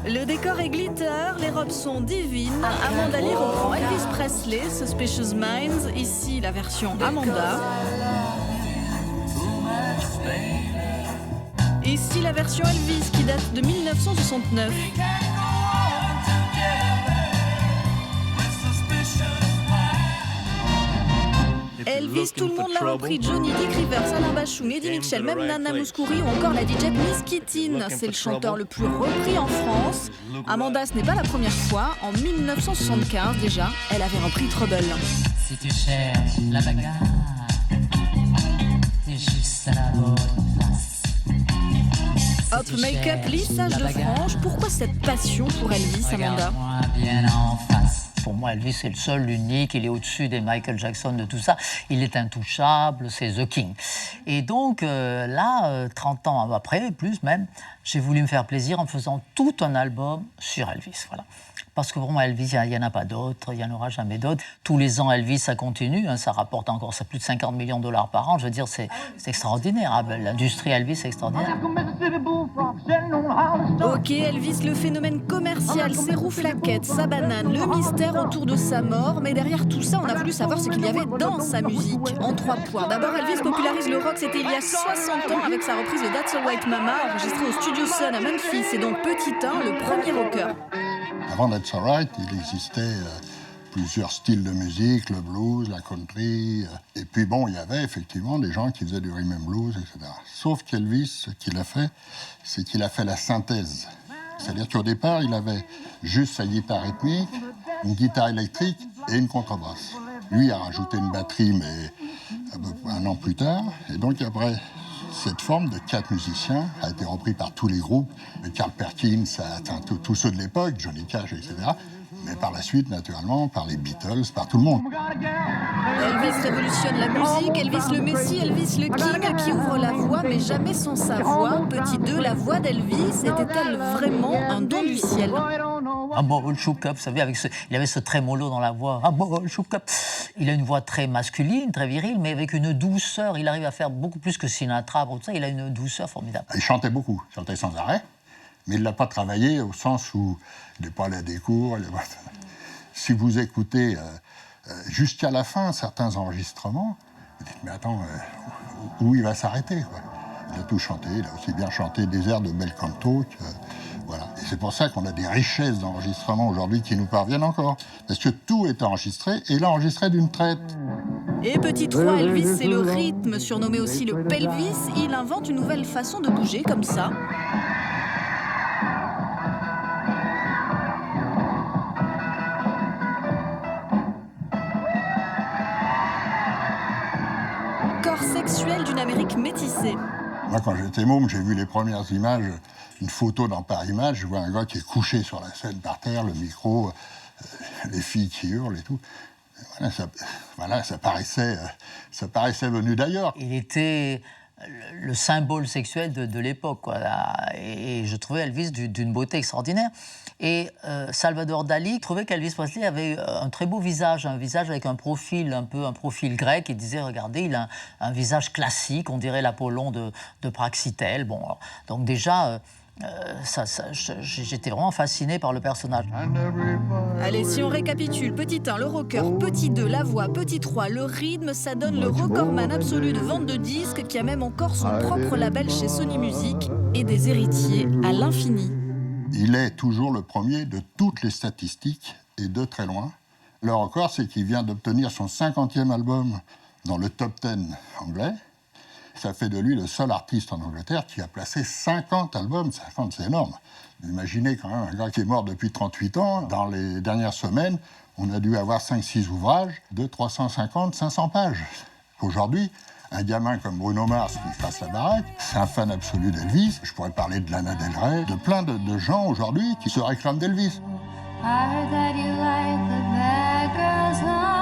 Le décor est glitter, les robes sont divines. Amanda Lee reprend Elvis Presley, Suspicious Minds. Ici, la version Amanda. Ici, la version Elvis qui date de 1969. Elvis, tout le monde l'a repris. Johnny, Dick Rivers, Alain Bachung, Eddie Mitchell, même Nana Mouskouri ou encore la DJ Miss Keating. C'est le chanteur le plus repris en France. Amanda, ce n'est pas la première fois. En 1975 déjà, elle avait repris Trouble. Si tu cherches la bagarre, t'es juste à la bonne place. Hop, make-up, lissage de franges. Pourquoi cette passion pour Elvis, Amanda? Regarde-moi bien en face. Pour moi, Elvis, c'est le seul, l'unique, il est au-dessus des Michael Jackson, de tout ça. Il est intouchable, c'est The King. Et donc, 30 ans après, plus même, j'ai voulu me faire plaisir en faisant tout un album sur Elvis, voilà. Parce que pour moi, Elvis, il n'y en a pas d'autres, il n'y en aura jamais d'autres. Tous les ans, Elvis, ça continue, ça rapporte encore plus de 50 millions de dollars par an. Je veux dire, c'est extraordinaire. L'industrie Elvis, c'est extraordinaire. Ok, Elvis, le phénomène commercial, ses rouflaquettes, sa banane, le mystère autour de sa mort. Mais derrière tout ça, on a voulu savoir ce qu'il y avait dans sa musique. En 3 points. D'abord, Elvis popularise le rock, c'était il y a 60 ans avec sa reprise de That's a White Mama, enregistrée au Studio Sun à Memphis. Et donc, petit 1, le premier rocker. Avant That's Alright, il existait plusieurs styles de musique, le blues, la country. Et puis bon, il y avait effectivement des gens qui faisaient du rhythm and blues, etc. Sauf qu'Elvis, ce qu'il a fait, c'est qu'il a fait la synthèse. C'est-à-dire qu'au départ, il avait juste sa guitare rythmique, une guitare électrique et une contrebasse. Lui a rajouté une batterie, mais un an plus tard. Et donc après, cette forme de 4 musiciens a été reprise par tous les groupes, Carl Perkins, tous ceux de l'époque, Johnny Cash, etc. Mais par la suite, naturellement, par les Beatles, par tout le monde. Elvis révolutionne la musique, Elvis le Messie, Elvis le King, qui ouvre la voix, mais jamais sans sa voix. Petit 2, la voix d'Elvis était-elle vraiment un don du ciel? Un ball shook up, vous savez, il avait ce trémolo dans la voix. Un ball shook up. Il a une voix très masculine, très virile, mais avec une douceur. Il arrive à faire beaucoup plus que Sinatra. Tout ça, il a une douceur formidable. Il chantait beaucoup, il chantait sans arrêt, mais il ne l'a pas travaillé au sens où il n'est pas allé à des cours. Si vous écoutez jusqu'à la fin certains enregistrements, vous dites, mais attends, où il va s'arrêter, quoi. Il a tout chanté, il a aussi bien chanté des airs de bel canto. Voilà. Et c'est pour ça qu'on a des richesses d'enregistrement aujourd'hui qui nous parviennent encore. Parce que tout est enregistré, et là, enregistré d'une traite. Et petit 3, Elvis, c'est le rythme, surnommé aussi le pelvis. Il invente une nouvelle façon de bouger, comme ça. Corps sexuel d'une Amérique métissée. Moi, quand j'étais môme, j'ai vu les premières images, une photo dans Paris Match, je vois un gars qui est couché sur la scène par terre, le micro, les filles qui hurlent et tout. Voilà, ça paraissait venu d'ailleurs. Il était le symbole sexuel de l'époque, quoi. Et je trouvais Elvis d'une beauté extraordinaire. Et Salvador Dali trouvait qu'Elvis Presley avait un très beau visage, un visage avec un profil grec. Il disait, regardez, il a un visage classique, on dirait l'Apollon de Praxitèle. Bon, alors, donc déjà, j'étais vraiment fasciné par le personnage. Allez, si on récapitule, petit 1, le rocker, petit 2, la voix, petit 3, le rythme, ça donne le recordman absolu de vente de disques qui a même encore son propre label chez Sony Music et des héritiers à l'infini. Il est toujours le premier de toutes les statistiques et de très loin. Le record, c'est qu'il vient d'obtenir son 50e album dans le top 10 anglais. Ça fait de lui le seul artiste en Angleterre qui a placé 50 albums. 50, c'est énorme. Imaginez quand même un gars qui est mort depuis 38 ans. Dans les dernières semaines, on a dû avoir 5-6 ouvrages de 350-500 pages. Aujourd'hui, un gamin comme Bruno Mars qui fasse la baraque, c'est un fan absolu d'Elvis. Je pourrais parler de Lana Del Rey, de plein de gens aujourd'hui qui se réclament d'Elvis. I heard that you like the bad girls.